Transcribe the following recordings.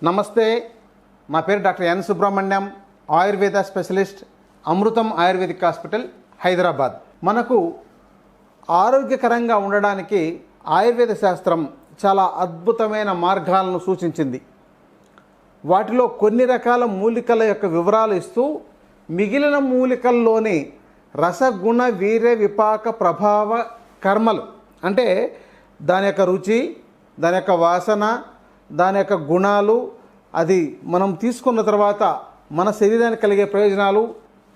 నమస్తే, నా పేరు doctor N Subrahmanyam, Ayurveda specialist, Amrutham Ayurvedic hospital, Hyderabad. మనకు ఆరోగ్యకరంగా ఉండడానికి ఆయుర్వేద శాస్త్రం చాలా అద్భుతమైన మార్గాలను సూచించింది. వాటిలో కొన్ని రకాల మూలికల యొక్క వివరాలు ఇస్తూ మిగిలిన మూలికల్లోని రసగుణ వీర్య విపాక ప్రభావ కర్మలు, అంటే దాని యొక్క రుచి, దాని యొక్క వాసన, దాని యొక్క గుణాలు, అది మనం తీసుకున్న తర్వాత మన శరీరానికి కలిగే ప్రయోజనాలు,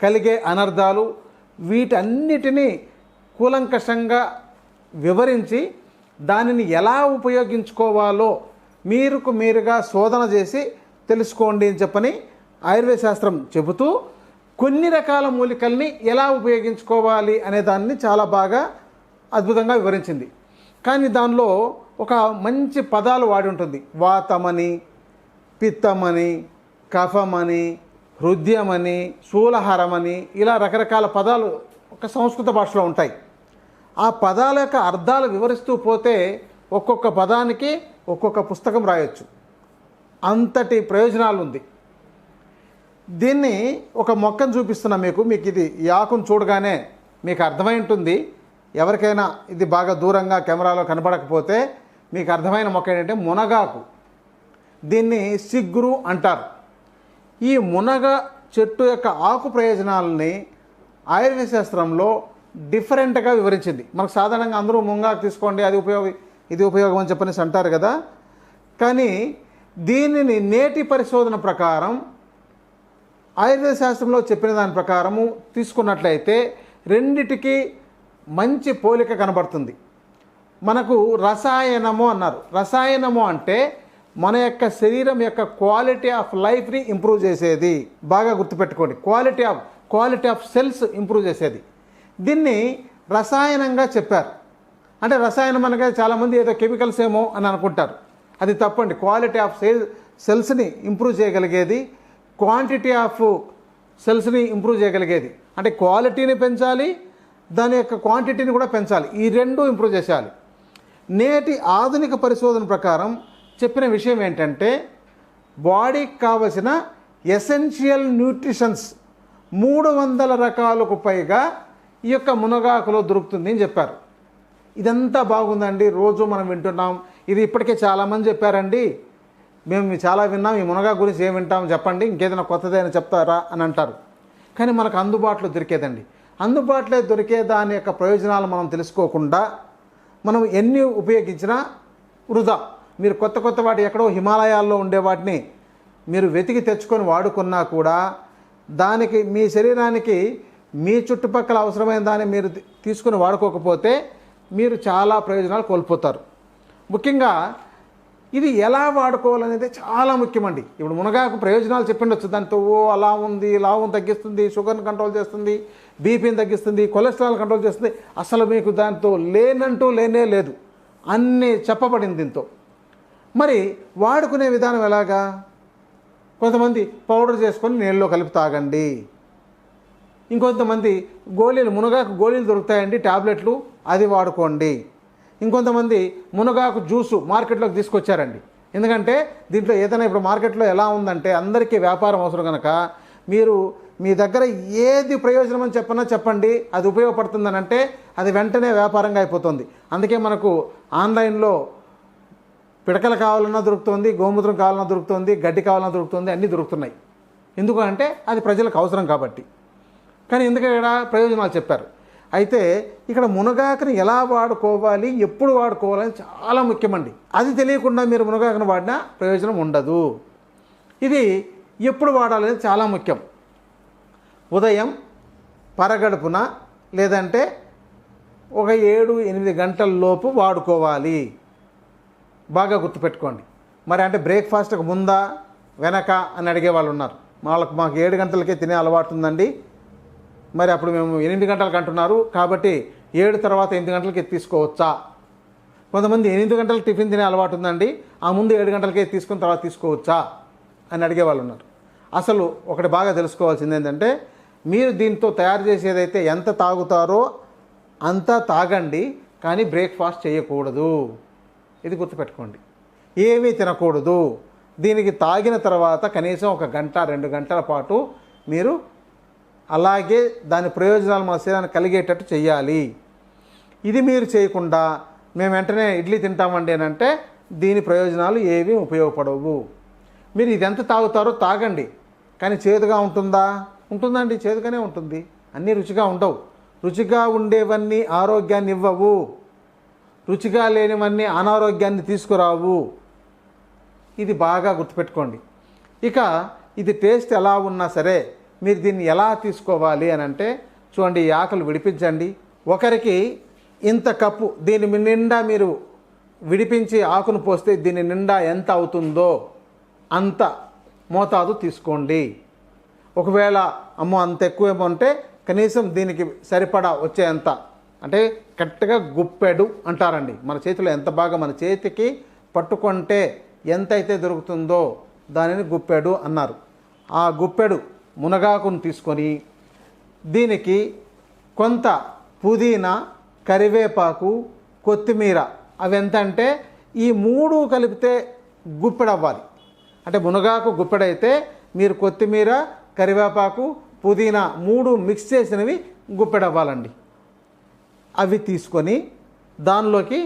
కలిగే అనర్థాలు, వీటన్నిటినీ కూలంకషంగా వివరించి దానిని ఎలా ఉపయోగించుకోవాలో మీరుగా శోధన చేసి తెలుసుకోండి అని చెప్పని ఆయుర్వేద శాస్త్రం చెబుతూ కొన్ని రకాల మూలికల్ని ఎలా ఉపయోగించుకోవాలి అనే దాన్ని చాలా బాగా అద్భుతంగా వివరించింది. కానీ దానిలో ఒక మంచి పదాలు వాడి ఉంటుంది. వాతమని, పిత్తమని, కఫమని, హృదయమని, శూలహరమని, ఇలా రకరకాల పదాలు ఒక సంస్కృత భాషలో ఉంటాయి. ఆ పదాల యొక్క అర్థాలు వివరిస్తూ పోతే ఒక్కొక్క పదానికి ఒక్కొక్క పుస్తకం రాయొచ్చు, అంతటి ప్రయోజనాలు ఉంది. దీన్ని ఒక మొక్కను చూపిస్తున్నా మీకు ఇది ఈ ఆకును చూడగానే మీకు అర్థమై ఉంటుంది. ఎవరికైనా ఇది బాగా దూరంగా కెమెరాలో కనబడకపోతే మీకు అర్థమైన మొక్క ఏంటంటే మునగాకు. దీన్ని సిగ్గురు అంటారు. ఈ మునగ చెట్టు యొక్క ఆకు ప్రయోజనాలని ఆయుర్వేద శాస్త్రంలో డిఫరెంట్గా వివరించింది. మనకు సాధారణంగా అందరూ మునగాకు తీసుకోండి, అది ఇది ఉపయోగం అని చెప్పనేసి అంటారు కదా. కానీ దీనిని నేటి పరిశోధన ప్రకారం ఆయుర్వేద శాస్త్రంలో చెప్పిన దాని ప్రకారము తీసుకున్నట్లయితే రెండిటికి మంచి పోలిక కనబడుతుంది. మనకు రసాయనము అన్నారు. రసాయనము అంటే మన యొక్క శరీరం యొక్క క్వాలిటీ ఆఫ్ లైఫ్ని ఇంప్రూవ్ చేసేది. బాగా గుర్తుపెట్టుకోండి, క్వాలిటీ ఆఫ్ సెల్స్ ఇంప్రూవ్ చేసేది. దీన్ని రసాయనంగా చెప్పారు. అంటే రసాయనం అనగా చాలామంది ఏదో కెమికల్స్ ఏమో అని అనుకుంటారు. అది తప్పండి. క్వాలిటీ ఆఫ్ సెల్స్ని ఇంప్రూవ్ చేయగలిగేది, క్వాంటిటీ ఆఫ్ సెల్స్ని ఇంప్రూవ్ చేయగలిగేది. అంటే క్వాలిటీని పెంచాలి, దాని యొక్క క్వాంటిటీని కూడా పెంచాలి. ఈ రెండు ఇంప్రూవ్ చేసేయాలి. నేటి ఆధునిక పరిశోధన ప్రకారం చెప్పిన విషయం ఏంటంటే బాడీకి కావలసిన ఎసెన్షియల్ న్యూట్రిషన్స్ 300 రకాలకు పైగా ఈ యొక్క మునగాకులో దొరుకుతుంది అని చెప్పారు. ఇదంతా బాగుందండి, రోజు మనం వింటున్నాం. ఇది ఇప్పటికే చాలామంది చెప్పారండి, మేము చాలా విన్నాం, ఈ మునగా గురించి ఏం వింటాం చెప్పండి, ఇంకేదైనా కొత్తదైనా చెప్తారా అని అంటారు. కానీ మనకు అందుబాటులో దొరికేదండి. అందుబాటులో దొరికే దాని యొక్క ప్రయోజనాలు మనం తెలుసుకోకుండా మనం ఎన్ని ఉపయోగించినా వృధా. మీరు కొత్త వాటి ఎక్కడో హిమాలయాల్లో ఉండే వాటిని మీరు వెతికి తెచ్చుకొని వాడుకున్నా కూడా దానికి మీ శరీరానికి మీ చుట్టుపక్కల అవసరమైన దాన్ని మీరు తీసుకుని వాడుకోకపోతే మీరు చాలా ప్రయోజనాలు కోల్పోతారు. ముఖ్యంగా ఇది ఎలా వాడుకోవాలనేది చాలా ముఖ్యమండి. ఇప్పుడు మునగాకు ప్రయోజనాలు చెప్పిండొచ్చు, దాంతో అలా ఉంది, లావును తగ్గిస్తుంది, షుగర్ని కంట్రోల్ చేస్తుంది, బీపీని తగ్గిస్తుంది, కొలెస్ట్రాల్ కంట్రోల్ చేస్తుంది. అసలు మీకు దాంతో లేనే లేదు, అన్నీ చెప్పబడింది దీంతో. మరి వాడుకునే విధానం ఎలాగా? కొంతమంది పౌడర్ చేసుకొని నీళ్ళలో కలిపి తాగండి. ఇంకొంతమంది మునగాకు గోళీలు దొరుకుతాయండి, ట్యాబ్లెట్లు, అది వాడుకోండి. ఇంకొంతమంది మునగాకు జ్యూసు మార్కెట్లోకి తీసుకొచ్చారండి. ఎందుకంటే దీంట్లో ఏదైనా ఇప్పుడు మార్కెట్లో ఎలా ఉందంటే అందరికీ వ్యాపారం అవసరం కనుక మీరు మీ దగ్గర ఏది ప్రయోజనం అని చెప్పండి, అది ఉపయోగపడుతుందని అంటే అది వెంటనే వ్యాపారంగా అయిపోతుంది. అందుకే మనకు ఆన్లైన్లో పిడకలు కావాలన్నా దొరుకుతుంది, గోమూత్రం కావాలన్నా దొరుకుతుంది, గడ్డి కావాలన్నా దొరుకుతుంది, అన్నీ దొరుకుతున్నాయి. ఎందుకంటే అది ప్రజలకు అవసరం కాబట్టి. కానీ ఎందుకంటే ఇక్కడ ప్రయోజనాలు చెప్పారు. అయితే ఇక్కడ మునగాకుని ఎలా వాడుకోవాలి, ఎప్పుడు వాడుకోవాలని చాలా ముఖ్యమండి. అది తెలియకుండా మీరు మునగాకును వాడినా ప్రయోజనం ఉండదు. ఇది ఎప్పుడు వాడాలనేది చాలా ముఖ్యం. ఉదయం పరగడుపున లేదంటే ఒక 7-8 గంటల లోపు వాడుకోవాలి. బాగా గుర్తుపెట్టుకోండి. మరి అంటే బ్రేక్ఫాస్ట్కి ముందా వెనక అని అడిగే వాళ్ళు ఉన్నారు. మాకు 7 గంటలకే తినే అలవాటు ఉందండి, మరి అప్పుడు మేము 8 గంటలకు అంటున్నారు కాబట్టి 7 తర్వాత 8 గంటలకి తీసుకోవచ్చా? కొంతమంది 8 గంటలకు టిఫిన్ తినే అలవాటు ఉందండి, ఆ ముందు 7 గంటలకే తీసుకున్న తర్వాత తీసుకోవచ్చా అని అడిగే వాళ్ళు ఉన్నారు. అసలు ఒకటి బాగా తెలుసుకోవాల్సింది ఏంటంటే మీరు దీంతో తయారు చేసేదైతే ఎంత తాగుతారో అంతా తాగండి, కానీ బ్రేక్ఫాస్ట్ చేయకూడదు. ఇది గుర్తుపెట్టుకోండి. ఏమీ తినకూడదు. దీనికి తాగిన తర్వాత కనీసం 1 గంట 2 గంటల పాటు మీరు అలాగే దాని ప్రయోజనాలు మన శరీరానికి కలిగేటట్టు చేయాలి. ఇది మీరు చేయకుండా మేము వెంటనే ఇడ్లీ తింటామండి అని అంటే దీని ప్రయోజనాలు ఏమీ ఉపయోగపడవు. మీరు ఇది ఎంత తాగుతారో తాగండి, కానీ చేదుగా ఉంటుందా? ఉంటుందండి, చేదుగానే ఉంటుంది. అన్నీ రుచిగా ఉండవు. రుచిగా ఉండేవన్నీ ఆరోగ్యాన్ని ఇవ్వవు, రుచిగా లేనివన్నీ అనారోగ్యాన్ని తీసుకురావు. ఇది బాగా గుర్తుపెట్టుకోండి. ఇక ఇది టేస్ట్ ఎలా ఉన్నా సరే మీరు దీన్ని ఎలా తీసుకోవాలి అని అంటే చూడండి, ఈ ఆకులు విడిపించండి. ఒకరికి ఇంత కప్పు దీని నిండా మీరు విడిపించి ఆకును పోస్తే దీని నిండా ఎంత అవుతుందో అంత మోతాదు తీసుకోండి. ఒకవేళ అమ్మో అంత ఎక్కువేమో అంటే కనీసం దీనికి సరిపడా వచ్చేంత, అంటే కరెక్ట్గా గుప్పెడు అంటారండి. మన చేతిలో ఎంత బాగా మన చేతికి పట్టుకుంటే ఎంతైతే దొరుకుతుందో దానిని గుప్పెడు అన్నారు. ఆ గుప్పెడు మునగాకును తీసుకొని దీనికి కొంత పుదీనా, కరివేపాకు, కొత్తిమీర, అవి ఎంత అంటే ఈ 3 కలిపితే గుప్పెడు అవ్వాలి. అంటే మునగాకు గుప్పెడైతే మీరు కొత్తిమీర, కరివేపాకు, పుదీనా 3 మిక్స్ చేసినవి గుప్పెడు అవ్వాలండి. అవి తీసుకొని దానిలోకి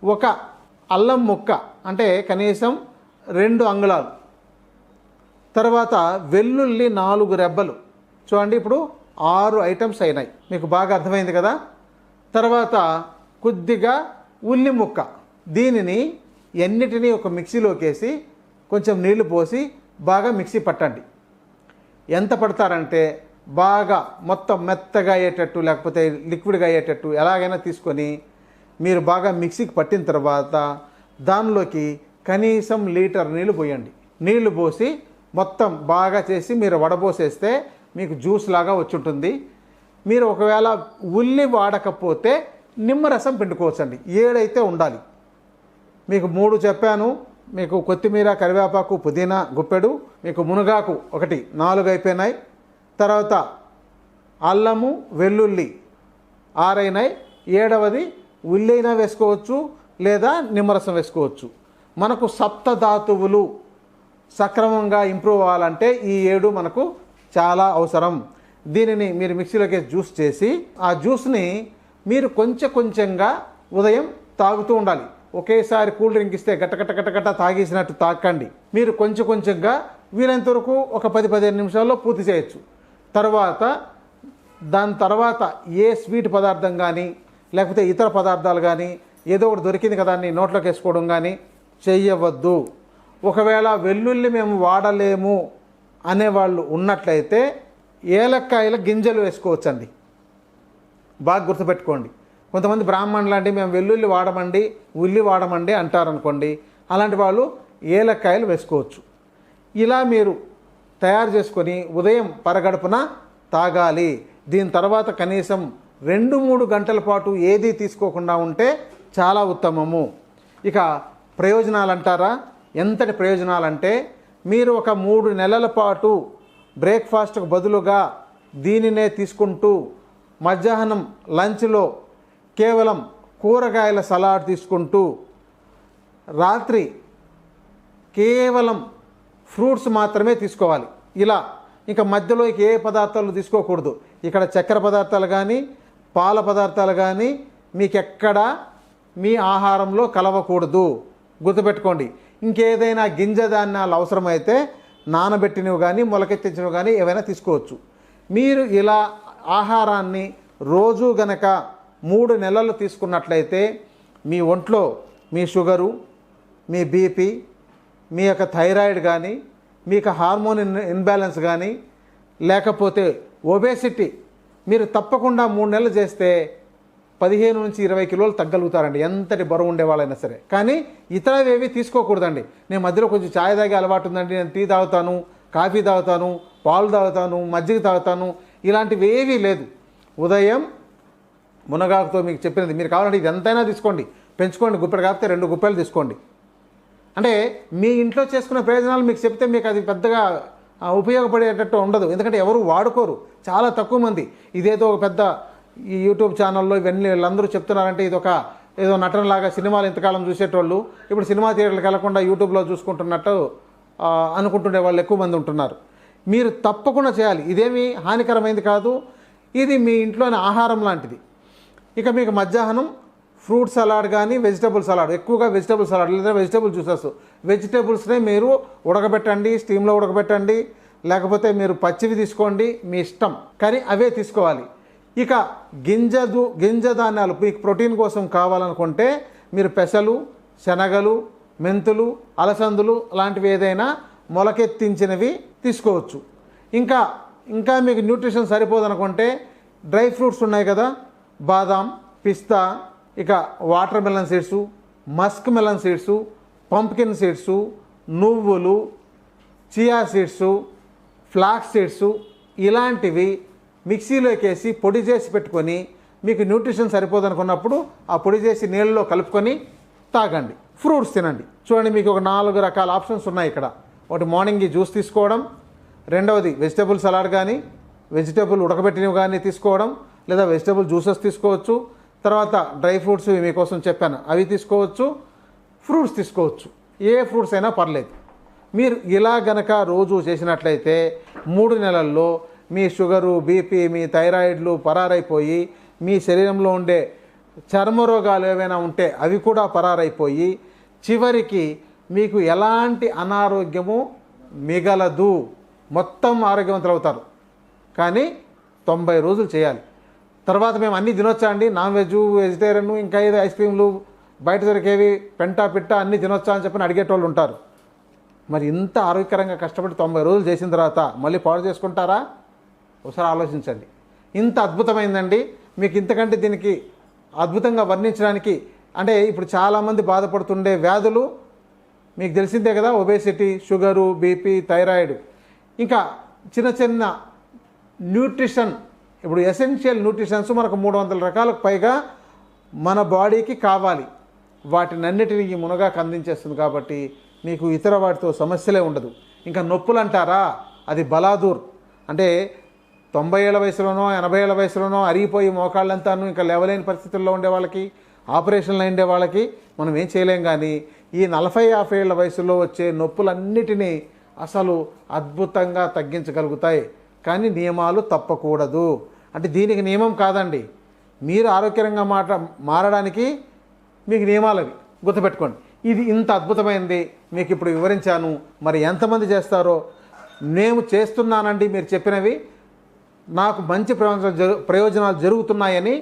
ఒక అల్లం ముక్క, అంటే కనీసం 2 అంగుళాలు, తర్వాత వెల్లుల్లి 4 రెబ్బలు. చూడండి, ఇప్పుడు 6 ఐటమ్స్ అయినాయి. మీకు బాగా అర్థమైంది కదా. తర్వాత కొద్దిగా ఉల్లి ముక్క. దీనిని ఎన్నిటినీ ఒక మిక్సీలోకి వేసి కొంచెం నీళ్లు పోసి బాగా మిక్సీ పట్టండి. ఎంత పడతారంటే బాగా మొత్తం మెత్తగా అయ్యేటట్టు, లేకపోతే లిక్విడ్గా అయ్యేటట్టు ఎలాగైనా తీసుకొని మీరు బాగా మిక్సీకి పట్టిన తర్వాత దానిలోకి కనీసం లీటర్ నీళ్లు పోయండి. నీళ్లు పోసి మొత్తం బాగా చేసి మీరు వడబోసేస్తే మీకు జ్యూస్ లాగా వచ్చుంటుంది. మీరు ఒకవేళ ఉల్లి వాడకపోతే నిమ్మరసం పిండుకోవచ్చండి. 7 అయితే ఉండాలి. మీకు 3 చెప్పాను. మీకు కొత్తిమీర, కరివేపాకు, పుదీనా గుప్పెడు, మీకు మునగాకు 1, 4 అయిపోయినాయి. తర్వాత అల్లము, వెల్లుల్లి 6 అయినాయి. 7వది ఉల్లి అయినా వేసుకోవచ్చు, లేదా నిమ్మరసం వేసుకోవచ్చు. మనకు సప్తధాతువులు సక్రమంగా ఇంప్రూవ్ అవ్వాలంటే ఈ 7 మనకు చాలా అవసరం. దీనిని మీరు మిక్సీలోకి జ్యూస్ చేసి ఆ జ్యూస్ని మీరు కొంచెం కొంచెంగా ఉదయం తాగుతూ ఉండాలి. ఒకేసారి కూల్ డ్రింక్ ఇస్తే గట్ట తాగేసినట్టు తాకండి. మీరు కొంచెం కొంచెంగా వీలైనంత వరకు ఒక 10-15 నిమిషాల్లో పూర్తి చేయొచ్చు. దాని తర్వాత ఏ స్వీట్ పదార్థం కానీ లేకపోతే ఇతర పదార్థాలు కానీ ఏదో ఒకటి దొరికింది కదా అని నోట్లోకి వేసుకోవడం కానీ చెయ్యవద్దు. ఒకవేళ వెల్లుల్లి మేము వాడలేము అనేవాళ్ళు ఉన్నట్లయితే ఏలక్కాయల గింజలు వేసుకోవచ్చండి. బాగా గుర్తుపెట్టుకోండి. కొంతమంది బ్రాహ్మణులు అంటే మేము వెల్లుల్లి వాడమండి, ఉల్లి వాడమండి అంటారనుకోండి, అలాంటి వాళ్ళు ఏలక్కాయలు వేసుకోవచ్చు. ఇలా మీరు తయారు చేసుకొని ఉదయం పరగడుపున తాగాలి. దీని తర్వాత కనీసం 2-3 గంటల పాటు ఏదీ తీసుకోకుండా ఉంటే చాలా ఉత్తమము. ఇక ప్రయోజనాలు అంటారా, ఎంతటి ప్రయోజనాలంటే మీరు ఒక 3 నెలల పాటు బ్రేక్ఫాస్ట్కు బదులుగా దీనినే తీసుకుంటూ మధ్యాహ్నం లంచ్లో కేవలం కూరగాయల సలాడ్ తీసుకుంటూ రాత్రి కేవలం ఫ్రూట్స్ మాత్రమే తీసుకోవాలి. ఇలా ఇంకా మధ్యలో ఏ పదార్థాలు తీసుకోకూడదు. ఇక్కడ చక్కెర పదార్థాలు కానీ పాల పదార్థాలు కానీ మీకెక్కడ మీ ఆహారంలో కలవకూడదు. గుర్తుపెట్టుకోండి. ఇంకేదైనా గింజ ధాన్యాలు అవసరమైతే నానబెట్టినవి కానీ మొలకెత్తించినవి కానీ ఏవైనా తీసుకోవచ్చు. మీరు ఇలా ఆహారాన్ని రోజు గనక 3 నెలలు తీసుకున్నట్లయితే మీ ఒంట్లో మీ షుగరు, మీ బీపీ, మీ యొక్క థైరాయిడ్ కానీ, మీకు హార్మోన్ ఇన్బ్యాలెన్స్ కానీ, లేకపోతే ఒబేసిటీ మీరు తప్పకుండా 3 నెలలు చేస్తే 15 నుంచి 20 కిలోలు తగ్గలుగుతారండి, ఎంతటి బరువు ఉండేవాళ్ళైనా సరే. కానీ ఇతరవేవి తీసుకోకూడదండి. నేను మధ్యలో కొంచెం ఛాయ్ తాగే అలవాటు ఉందండి, నేను టీ తాగుతాను, కాఫీ తాగుతాను, పాలు తాగుతాను, మజ్జిగ తాగుతాను, ఇలాంటివి ఏవీ లేదు. ఉదయం మునగాకుతో మీకు చెప్పినది మీరు కావాలంటే ఇది ఎంతైనా తీసుకోండి, పెంచుకోండి. గుప్పెడు కాకపోతే 2 గుప్పెలు తీసుకోండి. అంటే మీ ఇంట్లో చేసుకునే ప్రయోజనాలు మీకు చెప్తే మీకు అది పెద్దగా ఉపయోగపడేటట్టు ఉండదు. ఎందుకంటే ఎవరు వాడుకోరు, చాలా తక్కువ మంది. ఇదేదో ఒక పెద్ద ఈ యూట్యూబ్ ఛానల్లో ఇవన్నీ వీళ్ళందరూ చెప్తున్నారంటే ఇది ఒక ఏదో నటనలాగా. సినిమాలు ఇంతకాలం చూసేటోళ్ళు ఇప్పుడు సినిమా థియేటర్లకు వెళ్లకుండా యూట్యూబ్లో చూసుకుంటున్నట్టు అనుకుంటుండే వాళ్ళు ఎక్కువ మంది ఉంటున్నారు. మీరు తప్పకుండా చేయాలి. ఇదేమీ హానికరమైనది కాదు, ఇది మీ ఇంట్లోని ఆహారం లాంటిది. ఇక మీకు మధ్యాహ్నం ఫ్రూట్ సలాడ్ కానీ వెజిటబుల్ సలాడ్, ఎక్కువగా వెజిటబుల్ సలాడ్ లేదా వెజిటబుల్ జ్యూసెస్, వెజిటబుల్స్నే మీరు ఉడకబెట్టండి, స్టీమ్లో ఉడకబెట్టండి, లేకపోతే మీరు పచ్చివి తీసుకోండి, మీ ఇష్టం, కానీ అవే తీసుకోవాలి. ఇక గింజ ధాన్యాలు మీకు ప్రోటీన్ కోసం కావాలనుకుంటే మీరు పెసలు, శనగలు, మెంతులు, అలసందులు లాంటివి ఏదైనా మొలకెత్తించినవి తీసుకోవచ్చు. ఇంకా మీకు న్యూట్రిషన్ సరిపోదనుకుంటే డ్రై ఫ్రూట్స్ ఉన్నాయి కదా, బాదాం, పిస్తా, ఇక water melon seeds, Musk melon seeds, pumpkin seeds, నువ్వులు, చియా సీడ్సు, ఫ్లాక్స్ సీడ్సు, ఇలాంటివి మిక్సీలోకి వేసి పొడి చేసి పెట్టుకొని మీకు న్యూట్రిషన్ సరిపోదనుకున్నప్పుడు ఆ పొడి చేసి నీళ్ళలో కలుపుకొని తాగండి. ఫ్రూట్స్ తినండి. చూడండి, మీకు ఒక 4 రకాల ఆప్షన్స్ ఉన్నాయి ఇక్కడ. ఒకటి మార్నింగ్ జ్యూస్ తీసుకోవడం, రెండవది వెజిటబుల్ సలాడ్ కానీ వెజిటబుల్ ఉడకబెట్టినవి కానీ తీసుకోవడం, లేదా వెజిటబుల్ జ్యూసెస్ తీసుకోవచ్చు. తర్వాత డ్రై ఫ్రూట్స్ మీకోసం చెప్పాను అవి తీసుకోవచ్చు, ఫ్రూట్స్ తీసుకోవచ్చు. ఏ ఫ్రూట్స్ అయినా పర్లేదు. మీరు ఇలా గనక రోజు చేసినట్లయితే 3 నెలల్లో మీ షుగరు, బీపీ, మీ థైరాయిడ్లు పరారైపోయి మీ శరీరంలో ఉండే చర్మ రోగాలు ఏవైనా ఉంటే అవి కూడా పరారైపోయి చివరికి మీకు ఎలాంటి అనారోగ్యము మిగలదు. మొత్తం ఆరోగ్యవంతులు అవుతారు. కానీ 90 రోజులు చేయాలి. తర్వాత మేము అన్నీ తినొచ్చా అండి, నాన్ వెజ్, వెజిటేరియన్, ఇంకా ఏదో ఐస్ క్రీమ్లు, బయట దొరికేవి, పిట్ట అన్నీ తినొచ్చా అని చెప్పి అడిగేటోళ్ళు ఉంటారు. మరి ఇంత ఆరోగ్యకరంగా కష్టపడి 90 రోజులు చేసిన తర్వాత మళ్ళీ పాడు చేసుకుంటారా? ఒకసారి ఆలోచించండి. ఇంత అద్భుతమైందండి. మీకు ఇంతకంటే దీనికి అద్భుతంగా వర్ణించడానికి, అంటే ఇప్పుడు చాలామంది బాధపడుతుండే వ్యాధులు మీకు తెలిసిందే కదా, ఒబేసిటీ, షుగరు, బీపీ, థైరాయిడ్, ఇంకా చిన్న న్యూట్రిషన్. ఇప్పుడు ఎసెన్షియల్ న్యూట్రిషన్స్ మనకు 300 రకాలకు పైగా మన బాడీకి కావాలి. వాటినన్నిటినీ ఈ మునగాకు అందించేస్తుంది. కాబట్టి మీకు ఇతర వాటితో సమస్యలే ఉండదు. ఇంకా నొప్పులు అంటారా, అది బలాదూర్. అంటే 90 ఏళ్ల వయసులోనో 80 ఏళ్ల వయసులోనో అరిగిపోయి మోకాళ్ళంతాను ఇంకా లేవలేని పరిస్థితుల్లో ఉండే వాళ్ళకి, ఆపరేషన్లు అయిండే వాళ్ళకి మనం ఏం చేయలేం. కానీ ఈ 40-50 ఏళ్ల వయసులో వచ్చే నొప్పులన్నిటినీ అసలు అద్భుతంగా తగ్గించగలుగుతాయి. కానీ నియమాలు తప్పకూడదు. అంటే దీనికి నియమం కాదండి, మీరు ఆరోగ్యకరంగా మారడానికి మీకు నియమాలు అవి గుర్తుపెట్టుకోండి. ఇది ఇంత అద్భుతమైనది మీకు ఇప్పుడు వివరించాను. మరి ఎంతమంది చేస్తారో, నేను చేస్తున్నానండి మీరు చెప్పినవి, నాకు మంచి ప్రయోజనాలు జరుగుతున్నాయని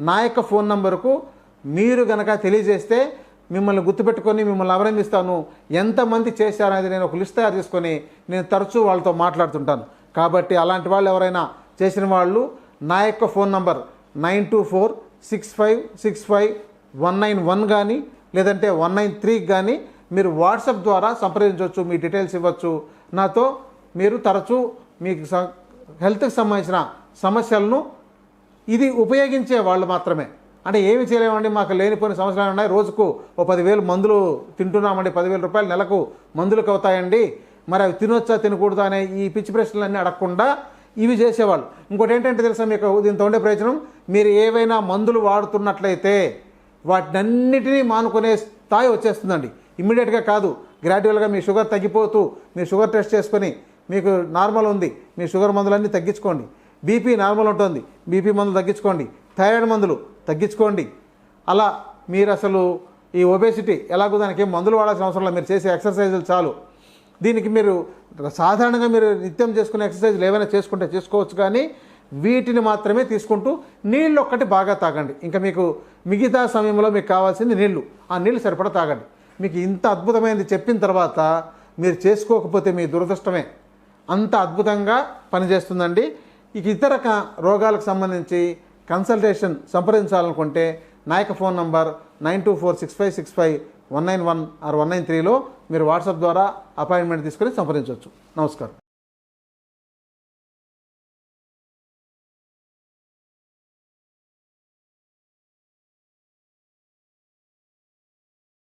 నా యొక్క ఫోన్ నంబరుకు మీరు గనక తెలియజేస్తే మిమ్మల్ని గుర్తుపెట్టుకొని మిమ్మల్ని అభినందిస్తాను. ఎంతమంది చేశారనేది నేను ఒక లిస్ట్ తయారు చేసుకొని నేను తరచూ వాళ్ళతో మాట్లాడుతుంటాను. కాబట్టి అలాంటి వాళ్ళు ఎవరైనా చేసిన వాళ్ళు నా యొక్క ఫోన్ నంబర్ 9246565191 కానీ లేదంటే 193 కానీ మీరు వాట్సాప్ ద్వారా సంప్రదించవచ్చు. మీ డీటెయిల్స్ ఇవ్వచ్చు. నాతో మీరు తరచూ మీకు హెల్త్కి సంబంధించిన సమస్యలను, ఇది ఉపయోగించే వాళ్ళు మాత్రమే. అంటే ఏమి చేయలేమండి, మాకు లేనిపోయిన సమస్యలు ఉన్నాయి, రోజుకు 10,000 మందులు తింటున్నామండి, 10,000 రూపాయలు నెలకు మందులకు అవుతాయండి, మరి అవి తినొచ్చా తినకూడదా అనే ఈ పిచ్చి ప్రశ్నలన్నీ అడగకుండా ఇవి చేసేవాళ్ళు. ఇంకోటి ఏంటంటే తెలుసా మీకు దీంతో ఉండే ప్రయోజనం, మీరు ఏవైనా మందులు వాడుతున్నట్లయితే వాటినన్నిటినీ మానుకునే స్థాయి వచ్చేస్తుందండి. ఇమ్మీడియట్గా కాదు, గ్రాడ్యువల్గా మీ షుగర్ తగ్గిపోతూ మీరు షుగర్ టెస్ట్ చేసుకొని మీకు నార్మల్ ఉంది, మీ షుగర్ మందులన్నీ తగ్గించుకోండి. బీపీ నార్మల్ ఉంటుంది, బీపీ మందులు తగ్గించుకోండి. థైరాయిడ్ మందులు తగ్గించుకోండి. అలా మీరు అసలు ఈ ఒబేసిటీ ఎలాగో దానికి ఏం మందులు వాడాల్సిన అవసరం లేదు, మీరు చేసే ఎక్సర్సైజులు చాలు. దీనికి మీరు సాధారణంగా మీరు నిత్యం చేసుకునే ఎక్సర్సైజులు ఏవైనా చేసుకుంటే చేసుకోవచ్చు, కానీ వీటిని మాత్రమే తీసుకుంటూ నీళ్ళు ఒక్కటి బాగా తాగండి. ఇంకా మీకు మిగతా సమయంలో మీకు కావాల్సింది నీళ్ళు, ఆ నీళ్ళు సరిపడా తాగండి. మీకు ఇంత అద్భుతమైనది చెప్పిన తర్వాత మీరు చేసుకోకపోతే మీ దురదృష్టమే. అంత అద్భుతంగా పనిచేస్తుందండి. ఇక ఇతర రోగాలకు సంబంధించి కన్సల్టేషన్ సంప్రదించాలనుకుంటే నా యొక్క ఫోన్ నంబర్ 9246565191 or 193లో మీరు వాట్సాప్ ద్వారా అపాయింట్మెంట్ తీసుకొని సంప్రదించవచ్చు. నమస్కారం.